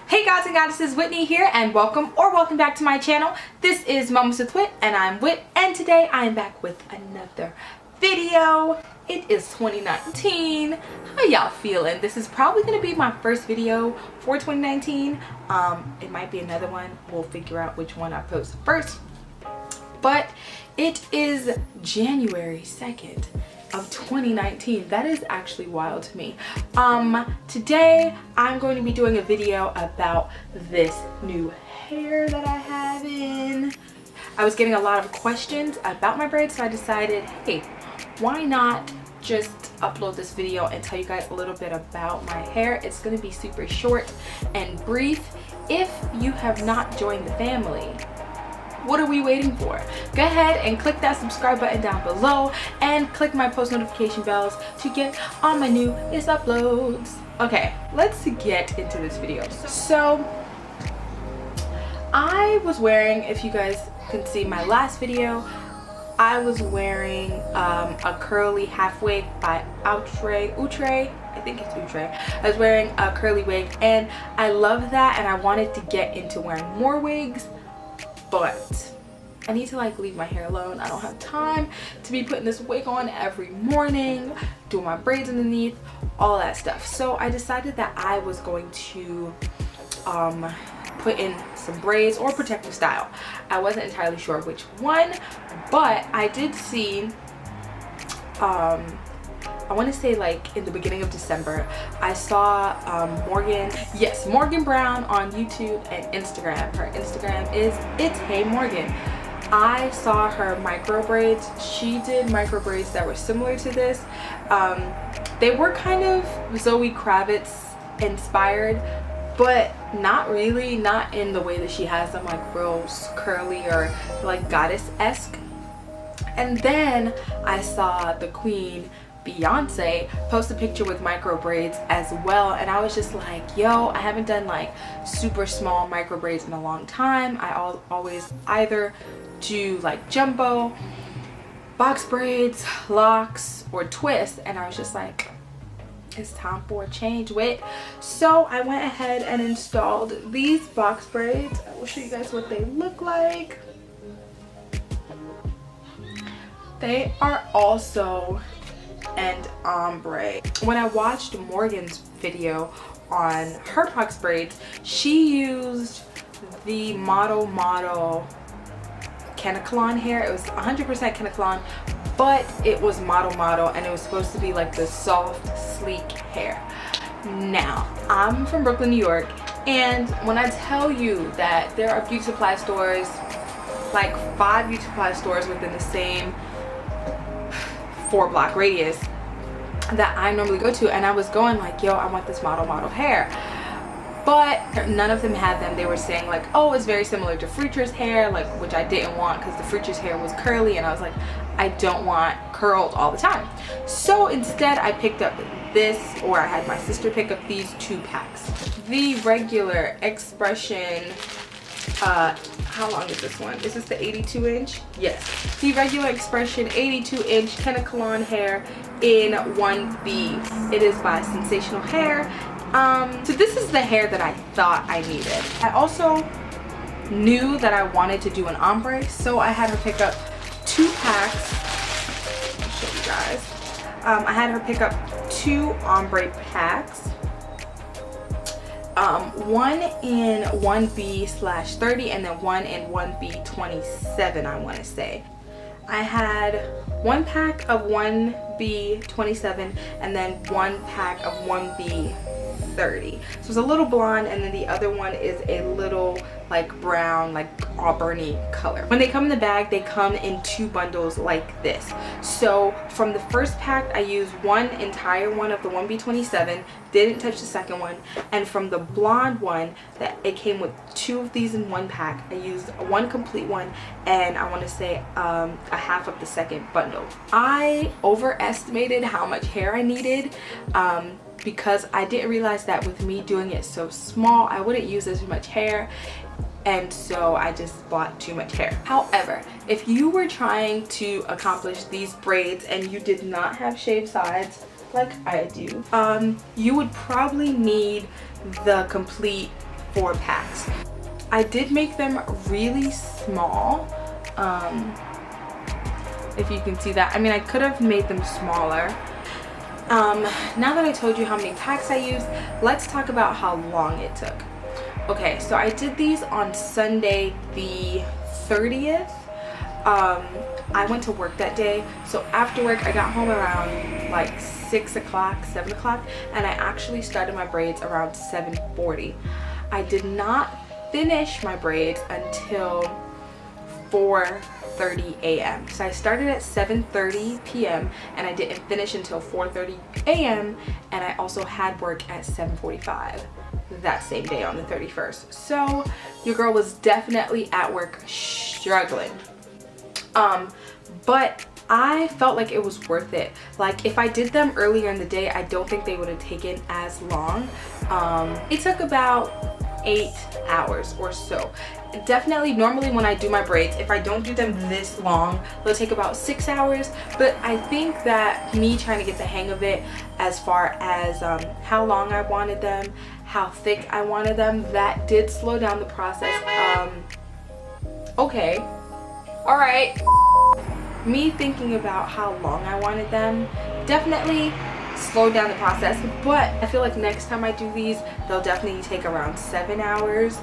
Hey gods and goddesses, Whitney here, and welcome back to my channel. This is Moments with Whit, and I'm Whit, and today I am back with another video. It is 2019. How y'all feeling? This is probably gonna be my first video for 2019. It might be another one. We'll figure out which one I post first. But it is January 2nd of 2019. That is actually wild to me. Today I'm going to be doing a video about this new hair that I have in. I was getting a lot of questions about my braids, so I decided, hey, why not just upload this video and tell you guys a little bit about my hair. It's going to be super short and brief. If you have not joined the family, what are we waiting for? Go ahead and click that subscribe button down below and click my post notification bells to get all my newest uploads. Okay, let's get into this video. So I was wearing, if you guys can see my last video, I was wearing a curly half wig by Outre. I think it's Outre. I was wearing a curly wig and I love that, and I wanted to get into wearing more wigs, but I need to like leave my hair alone. I don't have time to be putting this wig on every morning, doing my braids underneath, all that stuff. So I decided that I was going to put in some braids or protective style. I wasn't entirely sure which one, but I did see I want to say like in the beginning of December, I saw Morgan Brown on YouTube and Instagram. Her Instagram is It's Hey Morgan. I saw her micro braids. She did micro braids that were similar to this. They were kind of Zoe Kravitz inspired, but not really, not in the way that she has them, like real curly or like goddess-esque. And then I saw the queen Beyonce post a picture with micro braids as well, and I was just like, yo, I haven't done like super small micro braids in a long time. I always either do like jumbo, box braids, locks, or twists, and I was just like, it's time for a change, Whit. So I went ahead and installed these box braids. I will show you guys what they look like. They are also an ombre. When I watched Morgan's video on her box braids, she used the model Kanekalon hair. It was 100% Kanekalon, but it was model, and it was supposed to be like the soft, sleek hair. Now, I'm from Brooklyn, New York, and when I tell you that there are beauty supply stores, like 5 beauty supply stores within the same 4-block radius that I normally go to, and I was going like, yo, I want this model hair, but none of them had them. They were saying like, oh, it's very similar to Future's hair, like, which I didn't want because the Future's hair was curly, and I was like, I don't want curled all the time. So instead I picked up this, or I had my sister pick up these 2 packs. The regular Expression, how long is this one? Is this the 82 inch? Yes. The regular Expression 82 inch Kanekalon hair in 1B. It is by Sensational Hair. So this is the hair that I thought I needed. I also knew that I wanted to do an ombre, so I had her pick up 2 packs. I'll show you guys. I had her pick up 2 ombre packs. One in 1B/30 and then one in 1B27, I want to say. I had 1 pack of 1B27 and then 1 pack of 1B30. So it's a little blonde, and then the other one is a little like brown, like auburny color. When they come in the bag, they come in 2 bundles like this. So from the first pack, I used 1 entire one of the 1B27, didn't touch the second one, and from the blonde one, that it came with 2 of these in 1 pack, I used 1 complete one, and I want to say a half of the second bundle. I overestimated how much hair I needed, because I didn't realize that with me doing it so small, I wouldn't use as much hair, and so I just bought too much hair. However, if you were trying to accomplish these braids and you did not have shaved sides like I do, you would probably need the complete 4 packs. I did make them really small. If you can see that. I mean, I could have made them smaller. Now that I told you how many packs I used, let's talk about how long it took. Okay, so I did these on Sunday the 30th. I went to work that day, so after work I got home around like 6 o'clock, 7 o'clock, and I actually started my braids around 7:40. I did not finish my braids until 4:30 a.m. So I started at 7:30 p.m. and I didn't finish until 4:30 a.m. and I also had work at 7:45 that same day on the 31st. So your girl was definitely at work struggling. But I felt like it was worth it. Like if I did them earlier in the day, I don't think they would have taken as long. It took about 8 hours or so. Definitely, normally when I do my braids, if I don't do them this long, they'll take about 6 hours. But I think that me trying to get the hang of it, as far as how long I wanted them, how thick I wanted them, that did slow down the process. Okay, all right. Me thinking about how long I wanted them definitely slowed down the process, but I feel like next time I do these, they'll definitely take around 7 hours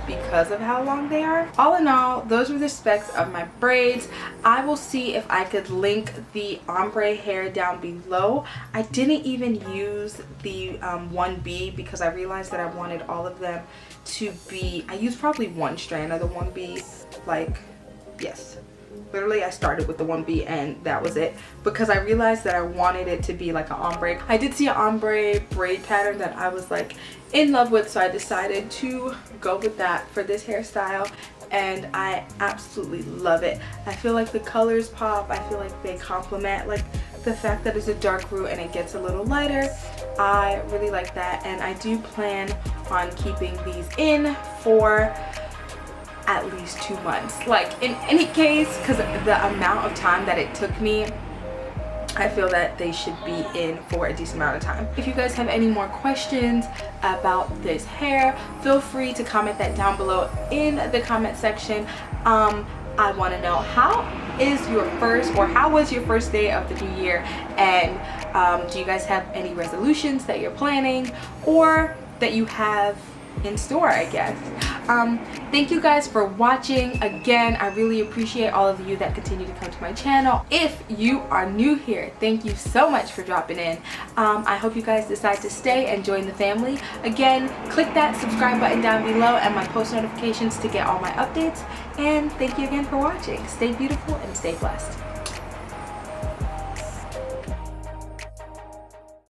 because of how long they are. All in all, those were the specs of my braids. I will see if I could link the ombre hair down below. I didn't even use the 1B because I realized that I wanted all of them to be, I used probably one strand of the 1B, like, yes. Literally, I started with the 1B and that was it because I realized that I wanted it to be like an ombre. I did see an ombre braid pattern that I was like in love with, so I decided to go with that for this hairstyle and I absolutely love it. I feel like the colors pop. I feel like they complement, like the fact that it's a dark root and it gets a little lighter. I really like that, and I do plan on keeping these in for at least 2 months. Like in any case, because the amount of time that it took me, I feel that they should be in for a decent amount of time. If you guys have any more questions about this hair, feel free to comment that down below in the comment section. I want to know how was your first day of the new year, and do you guys have any resolutions that you're planning or that you have in store, I guess. Thank you guys for watching. Again, I really appreciate all of you that continue to come to my channel. If you are new here, thank you so much for dropping in. I hope you guys decide to stay and join the family. Again, click that subscribe button down below and my post notifications to get all my updates. And thank you again for watching. Stay beautiful and stay blessed.